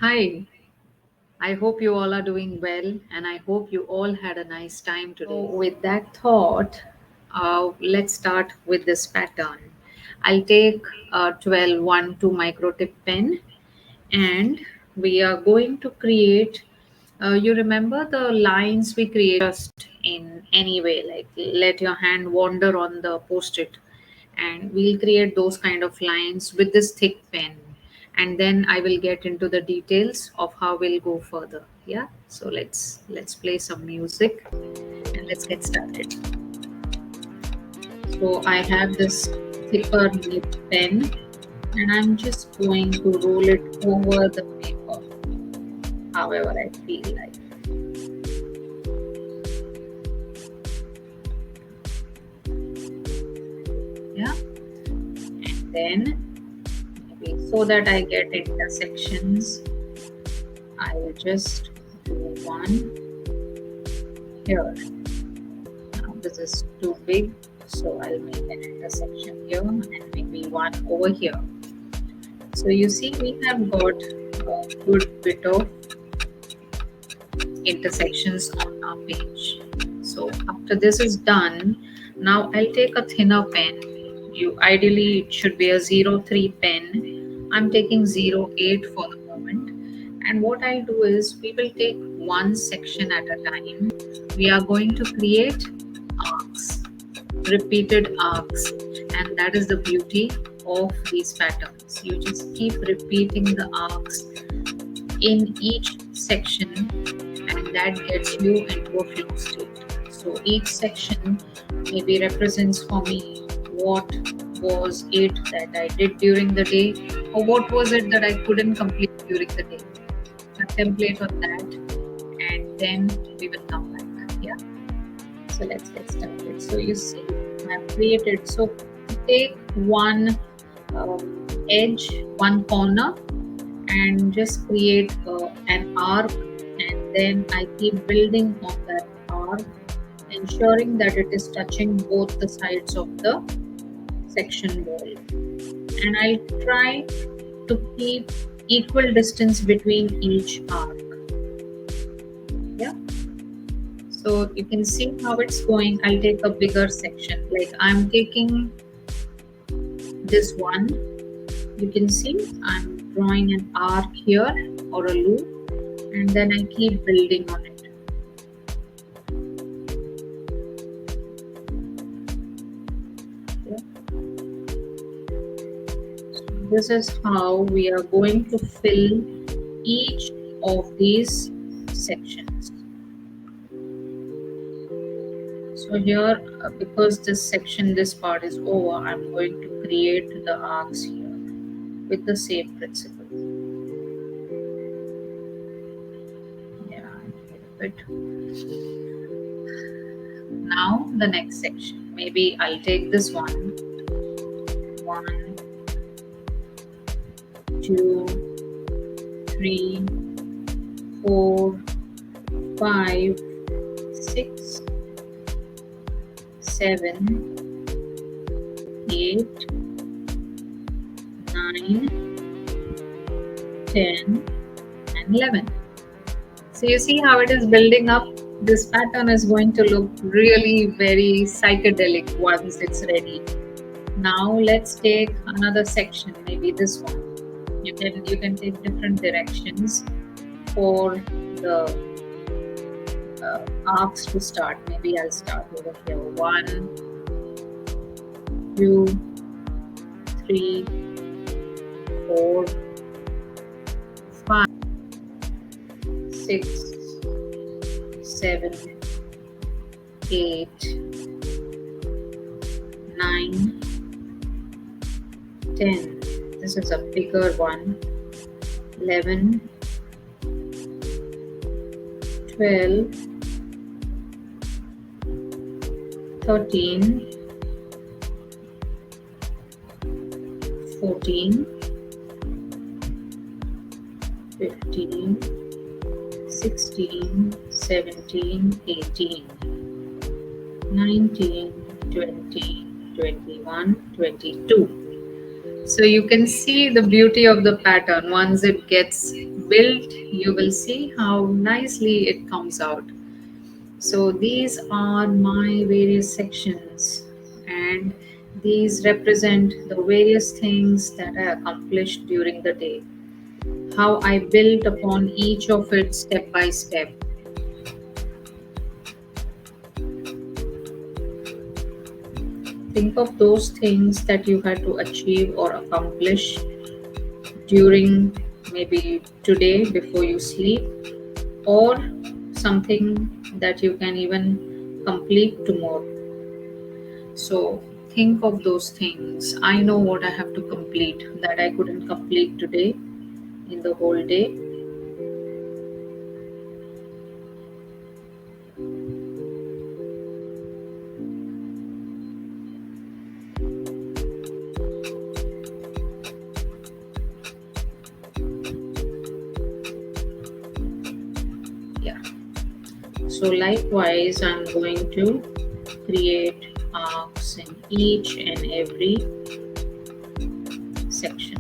Hi, I hope you all are doing well and I hope you all had a nice time today. So, with that thought, let's start with this pattern. I'll take 12 2 micro tip pen and we are going to create. You remember the lines we create just in any way, like let your hand wander on the post it, and we'll create those kind of lines with this thick pen, and then I will get into the details of how we'll go further. Yeah, so let's play some music and let's get started. So I have this thicker nib pen and I'm just going to roll it over the paper however I feel like. Yeah, and then maybe so that I get intersections, I will just do one here. Now this is too big, so I'll make an intersection here and maybe one over here. So you see we have got a good bit of intersections on our page. So after this is done, now I'll take a thinner pen. You ideally it should be a 03 pen. I'm taking 08 for the moment. And what I'll do is we will take one section at a time. We are going to create arcs, repeated arcs, and that is the beauty of these patterns. You just keep repeating the arcs in each section and that gets you into a flow state. So each section maybe represents for me what was it that I did during the day or what was it that I couldn't complete during the day. A template on that and then we will come back. Yeah. So let's get started. So you see I've created, so take one edge, one corner and just create an arc, and then I keep building on that arc, ensuring that it is touching both the sides of the section wall, and I'll try to keep equal distance between each arc. Yeah, so you can see how it's going. I'll take a bigger section, like I'm taking this one. You can see I'm drawing an arc here or a loop, and then I keep building on it. Yeah. So this is how we are going to fill each of these sections. So here, because this section, this part is over, I'm going to create the arcs here with the same principle. Yeah, a bit. Now the next section. Maybe I'll take this one. 1, 2, 3, 4, 5, 6, 7, 8, 9, 10, and 11. So you see how it is building up. This pattern is going to look really very psychedelic once it's ready. Now let's take another section, maybe this one. You can take different directions for the arcs to start. Maybe I'll start over here. 1, 2, 3, 4, 5, 6, 7, 8, 9, 10. This is a bigger one. 11, 12, 13, 14, 15, 16, 17, 18, 19, 20, 21, 22. So you can see the beauty of the pattern once it gets build, you will see how nicely it comes out. So these are my various sections, and these represent the various things that I accomplished during the day, how I built upon each of it step by step. Think of those things that you had to achieve or accomplish during maybe today before you sleep, or something that you can even complete tomorrow. So think of those things. I know what I have to complete that I couldn't complete today in the whole day. Yeah. So likewise, I'm going to create arcs in each and every section.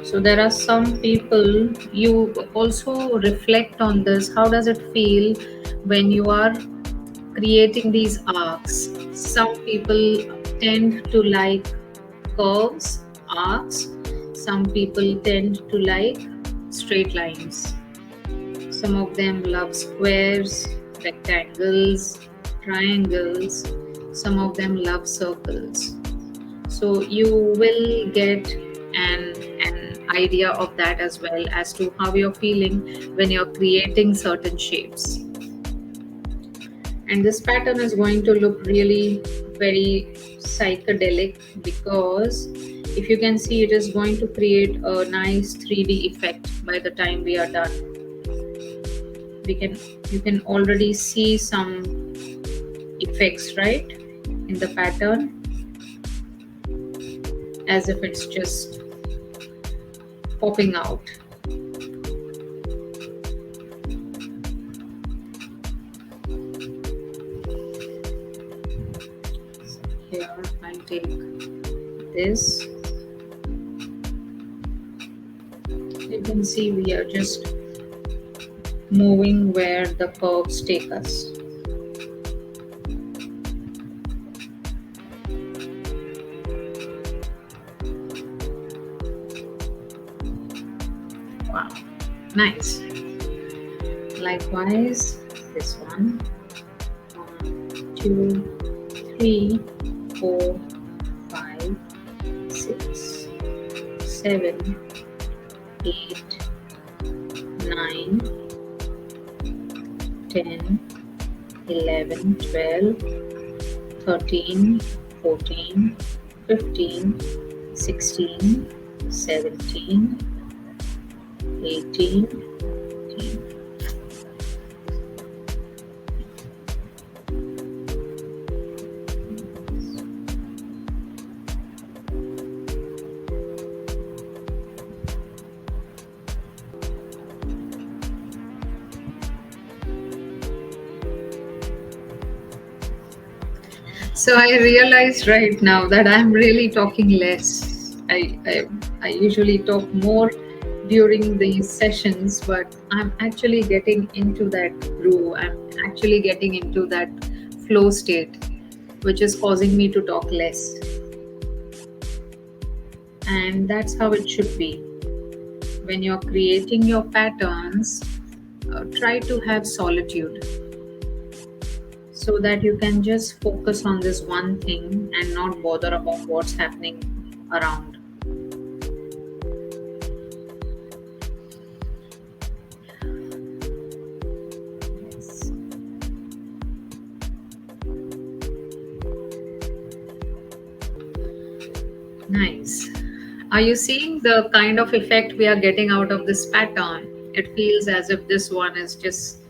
So there are some people, you also reflect on this. How does it feel when you are creating these arcs? Some people tend to like curves, arcs. Some people tend to like straight lines. Some of them love squares, rectangles, triangles. Some of them love circles. So you will get an idea of that as well, as to how you're feeling when you're creating certain shapes. And this pattern is going to look really very psychedelic, because if you can see, it is going to create a nice 3D effect by the time we are done. You can already see some effects, right, in the pattern, as if it's just popping out. Here I'll take this. You can see we are just moving where the curves take us. Wow, nice. Likewise, this one. 1, 2, 3, 4, 5, 6, 7, 8, 9, 10, 11, 12, 13, 14, 15, 16, 17, 18, 19. So I realize right now that I'm really talking less. I usually talk more during these sessions, but I'm actually getting into that groove. I'm actually getting into that flow state, which is causing me to talk less. And that's how it should be. When you're creating your patterns, try to have solitude, so that you can just focus on this one thing and not bother about what's happening around. Yes. Nice. Are you seeing the kind of effect we are getting out of this pattern? It feels as if this one is just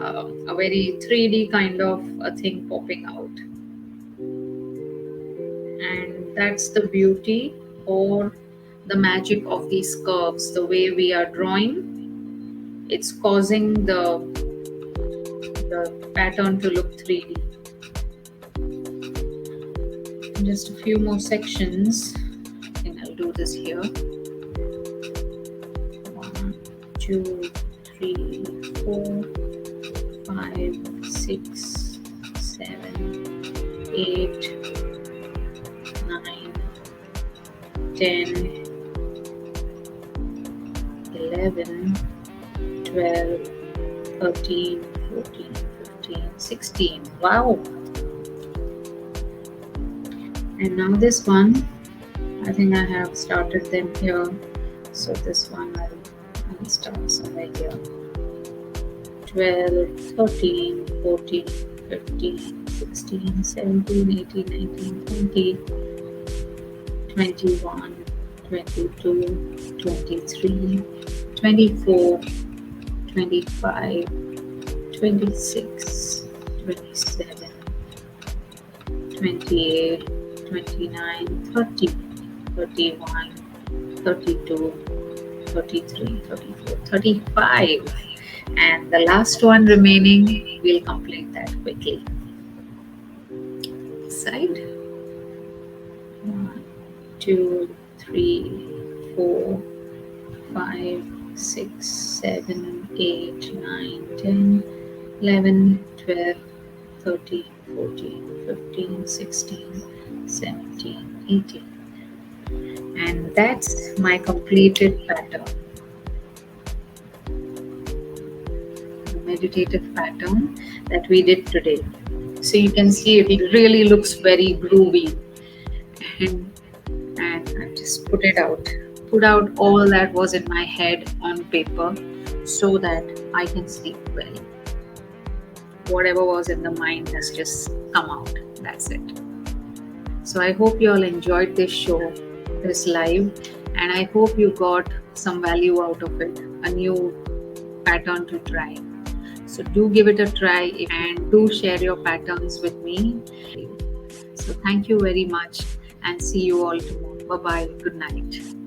a very 3D kind of a thing popping out. And that's the beauty or the magic of these curves. The way we are drawing, it's causing the pattern to look 3D. Just a few more sections, and I'll do this here. 2, 3, 4, 5, 6, 7, 8, 9, 10, 11, 12, 13, 14, 15, 16. Wow. And now this one, I think I have started them here. So this one I'll start somewhere here. 12, 13, 14, 15, 16, 17, 18, 19, 20, 21, 22, 23, 24, 25, 26, 27, 28, 29, 30, 31, 32, 33, 34, 35. And the last one remaining, we'll complete that quickly. Side. 1, 2, 3, 4, 5, 6, 7, 8, 9, 10, 11, 12, 13, 14, 15, 16, 17, 18. And that's my completed pattern. The meditative pattern that we did today. So you can see it really looks very groovy. And I just put out all that was in my head on paper so that I can sleep well. Whatever was in the mind has just come out. That's it. So I hope you all enjoyed this show, this live, and I hope you got some value out of it, a new pattern to try. So do give it a try and do share your patterns with me. So thank you very much and see you all tomorrow. Bye-bye. Good night.